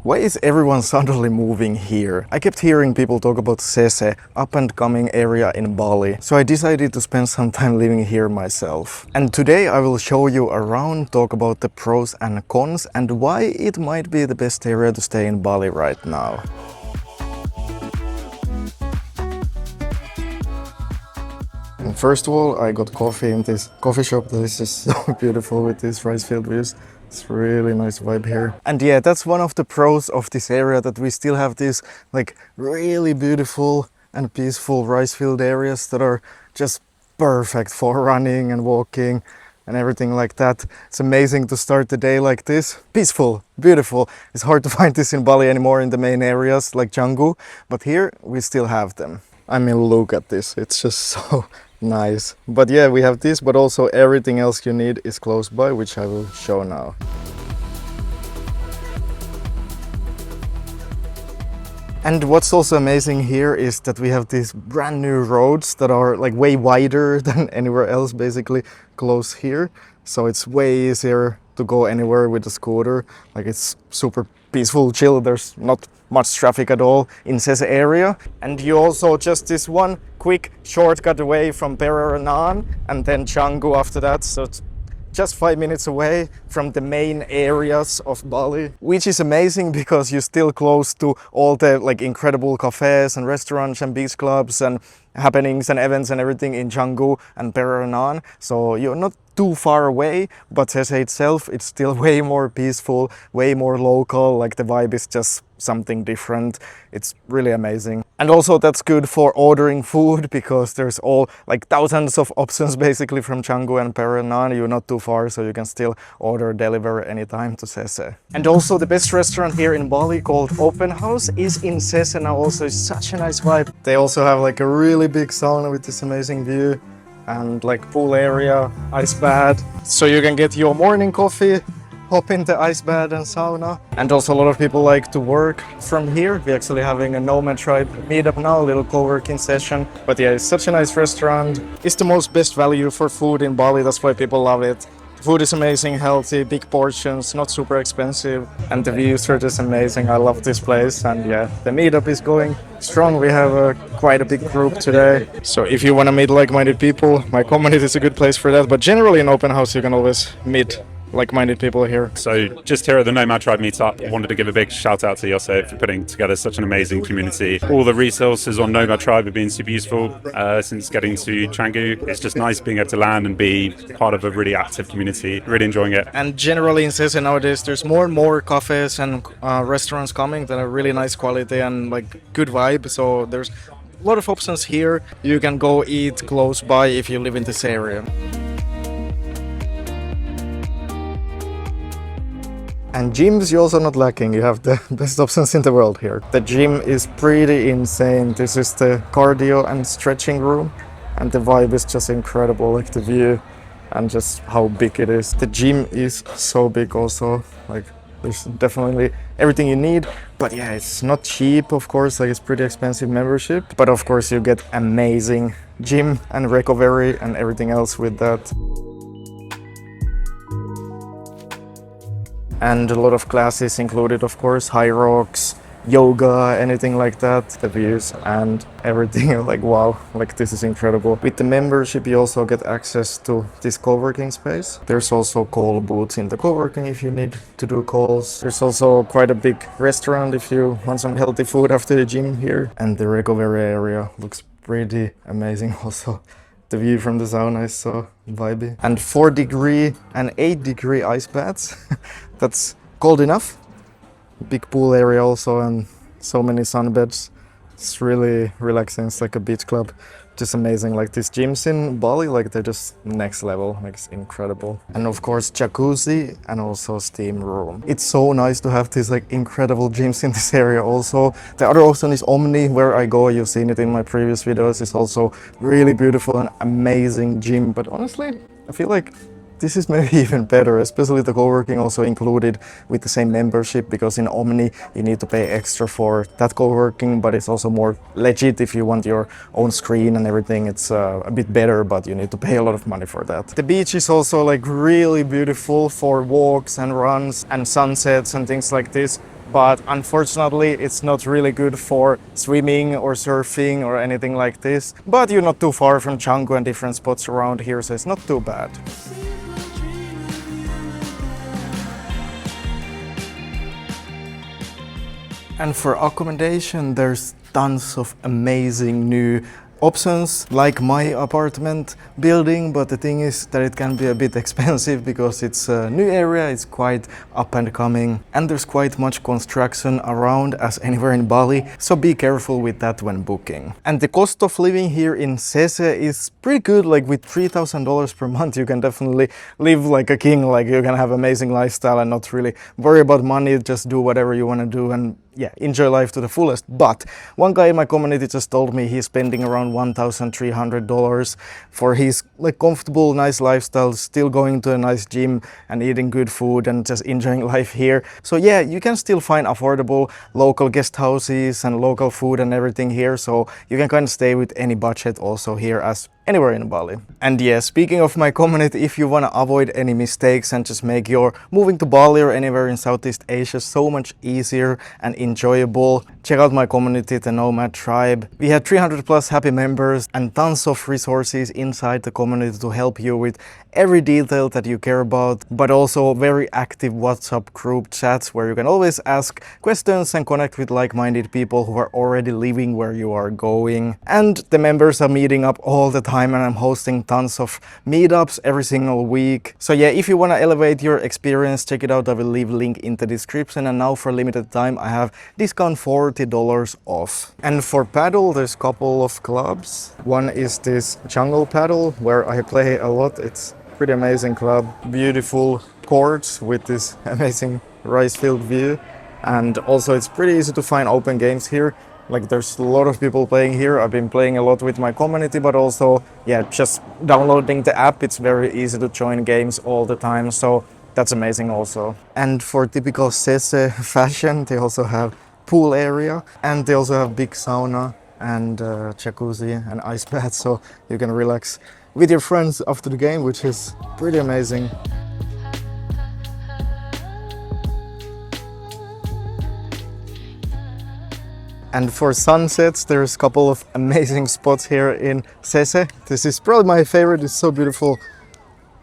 Why is everyone suddenly moving here? I kept hearing people talk about Seseh, up and coming area in Bali, so I decided to spend some time living here myself. And today I will show you around, talk about the pros and cons and why it might be the best area to stay in Bali right now. And first of all, I got coffee in this coffee shop. This is so beautiful with these rice-field views. It's really nice vibe here. And yeah, that's one of the pros of this area, that we still have these like really beautiful and peaceful rice-field areas that are just perfect for running and walking and everything like that. It's amazing to start the day like this. Peaceful, beautiful. It's hard to find this in Bali anymore in the main areas like Canggu, but here we still have them. I mean, look at this. It's just so nice. But yeah, we have this, but also everything else you need is close by, which I will show now. And what's also amazing here is that we have these brand new roads that are like way wider than anywhere else, basically close here. So it's way easier to go anywhere with a scooter. Like, it's super peaceful, chill. There's not much traffic at all in Seseh area. And you also just this one quick shortcut away from Peranahan and then Canggu after that. So it's just 5 minutes away from the main areas of Bali, which is amazing because you're still close to all the like incredible cafés and restaurants and beach clubs and happenings and events and everything in Canggu and Peranahan. So you're not too far away, but Seseh itself, it's still way more peaceful, way more local. Like, the vibe is just something different. It's really amazing. And also that's good for ordering food because there's all like thousands of options basically from Canggu and Peranahan. You're not too far, so you can still order, deliver anytime to Seseh. And also the best restaurant here in Bali, called Open House, is in Seseh now. Also, it's such a nice vibe. They also have like a really big sauna with this amazing view and like pool area, ice bath. So you can get your morning coffee, hop in the ice bath and sauna. And also a lot of people like to work from here. We're actually having a Nomad tribe meetup now, a little co-working session. But yeah, it's such a nice restaurant. It's the most best value for food in Bali. That's why people love it. Food is amazing, healthy, big portions, not super expensive, and the views are just amazing. I love this place, and yeah, the meetup is going strong. We have quite a big group today. So if you want to meet like-minded people, my community is a good place for that. But generally in Open House, you can always meet like-minded people here. So just here at the Nomad Tribe Meetup, I wanted to give a big shout out to Seseh for putting together such an amazing community. All the resources on Nomad Tribe have been super useful since getting to Canggu. It's just nice being able to land and be part of a really active community. Really enjoying it. And generally in Seseh nowadays, there's more and more cafes and restaurants coming that are really nice quality and like good vibe. So there's a lot of options here. You can go eat close by if you live in this area. And gyms, you're also not lacking. You have the best options in the world here. The gym is pretty insane. This is the cardio and stretching room, and the vibe is just incredible, like the view and just how big it is. The gym is so big also, like there's definitely everything you need. But yeah, it's not cheap, of course, like it's pretty expensive membership. But of course you get amazing gym and recovery and everything else with that. And a lot of classes included, of course, high rocks, yoga, anything like that. The views and everything, like wow, like this is incredible. With the membership you also get access to this co-working space. There's also call booths in the co-working if you need to do calls. There's also quite a big restaurant if you want some healthy food after the gym here. And the recovery area looks pretty amazing also. The view from the sauna is so vibey. And 4-degree and 8-degree ice baths. That's cold enough. Big pool area also and so many sunbeds. It's really relaxing. It's like a beach club. Just amazing. Like these gyms in Bali, like they're just next level. Like it's incredible. And of course jacuzzi and also steam room. It's so nice to have these like incredible gyms in this area also. The other option is Omni, where I go. You've seen it in my previous videos. It's also really beautiful and amazing gym. But honestly, I feel like this is maybe even better, especially the co-working also included with the same membership, because in Omni you need to pay extra for that co-working, but it's also more legit if you want your own screen and everything. It's a bit better, but you need to pay a lot of money for that. The beach is also like really beautiful for walks and runs and sunsets and things like this. but unfortunately it's not really good for swimming or surfing or anything like this. But you're not too far from Canggu and different spots around here, so it's not too bad. And for accommodation, there's tons of amazing new options, like my apartment building, but the thing is that it can be a bit expensive because it's a new area, it's quite up and coming, and there's quite much construction around as anywhere in Bali, so be careful with that when booking. And the cost of living here in Seseh is pretty good. Like with $3,000 per month you can definitely live like a king, like you can have amazing lifestyle and not really worry about money, just do whatever you want to do and yeah, enjoy life to the fullest. But one guy in my community just told me he's spending around $1,300 for his like comfortable, nice lifestyle, still going to a nice gym and eating good food and just enjoying life here. So yeah, you can still find affordable local guest houses and local food and everything here. So you can kind of stay with any budget also here as anywhere in Bali. And yeah, speaking of my community, if you want to avoid any mistakes and just make your moving to Bali or anywhere in Southeast Asia so much easier and enjoyable, check out my community, the Nomad tribe. We had 300 plus happy members and tons of resources inside the community to help you with every detail that you care about, but also very active WhatsApp group chats where you can always ask questions and connect with like-minded people who are already living where you are going. And the members are meeting up all the time, and I'm hosting tons of meetups every single week. So yeah, if you want to elevate your experience, check it out. I will leave a link in the description, and now for limited time I have discount $40 off. And for paddle, there's a couple of clubs. One is this Jungle Paddle where I play a lot. It's pretty amazing club, beautiful courts with this amazing rice field view, and also it's pretty easy to find open games here. Like there's a lot of people playing here. I've been playing a lot with my community, but also yeah, just downloading the app, it's very easy to join games all the time, so that's amazing also. And for typical Seseh fashion, they also have pool area, and they also have big sauna and jacuzzi and ice bath, so you can relax with your friends after the game, which is pretty amazing. And for sunsets, there's a couple of amazing spots here in Seseh. This is probably my favorite. It's so beautiful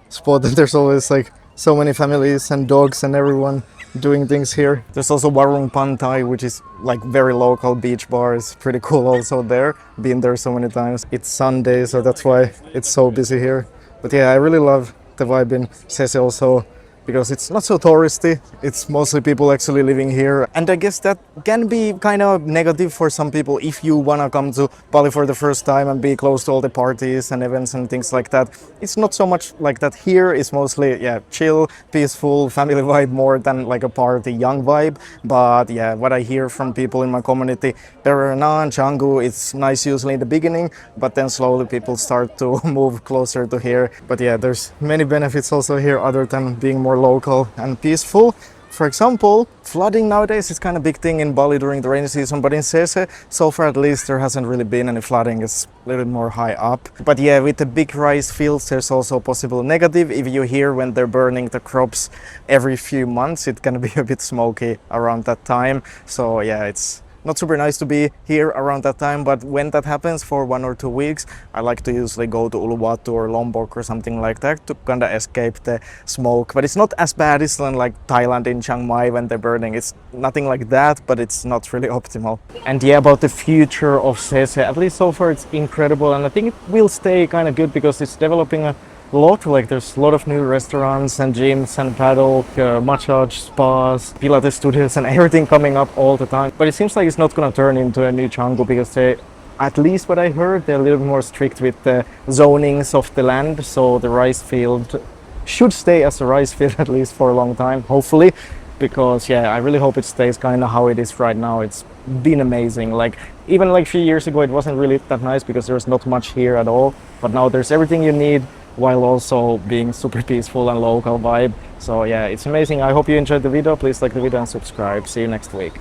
spot that there's always like so many families and dogs and everyone doing things here. There's also Warung Pantai, which is like very local beach bar. It's pretty cool also there. Been there so many times. It's Sunday, so that's why it's so busy here. But yeah, I really love the vibe in Seseh also, because it's not so touristy, it's mostly people actually living here. And I guess that can be kind of negative for some people if you wanna come to Bali for the first time and be close to all the parties and events and things like that. It's not so much like that here, it's mostly, yeah, chill, peaceful, family vibe more than like a party, young vibe. But yeah, what I hear from people in my community, Perana and Canggu, it's nice usually in the beginning, but then slowly people start to move closer to here. But yeah, there's many benefits also here other than being more local and peaceful. For example, flooding nowadays is kind of a big thing in Bali during the rainy season, but in Seseh, so far at least, there hasn't really been any flooding. It's a little bit more high up. But yeah, with the big rice fields, there's also a possible negative. If you hear when they're burning the crops every few months, it can be a bit smoky around that time. So yeah, it's not super nice to be here around that time, but when that happens for 1 or 2 weeks, I like to usually go to Uluwatu or Lombok or something like that to kind of escape the smoke. But it's not as bad as in like Thailand in Chiang Mai when they're burning. It's nothing like that, but it's not really optimal. And yeah, about the future of Seseh, at least so far it's incredible, and I think it will stay kind of good because it's developing a lot. Like there's a lot of new restaurants and gyms and paddle, massage spas, Pilates studios and everything coming up all the time. But it seems like it's not gonna turn into a new Canggu because they, at least what I heard, they're a little bit more strict with the zonings of the land. So the rice field should stay as a rice field at least for a long time, hopefully. Because yeah, I really hope it stays kind of how it is right now. It's been amazing. Like even like a few years ago, it wasn't really that nice because there's not much here at all. But now there's everything you need, while also being super peaceful and local vibe. So yeah, it's amazing. I hope you enjoyed the video. Please like the video and subscribe. See you next week.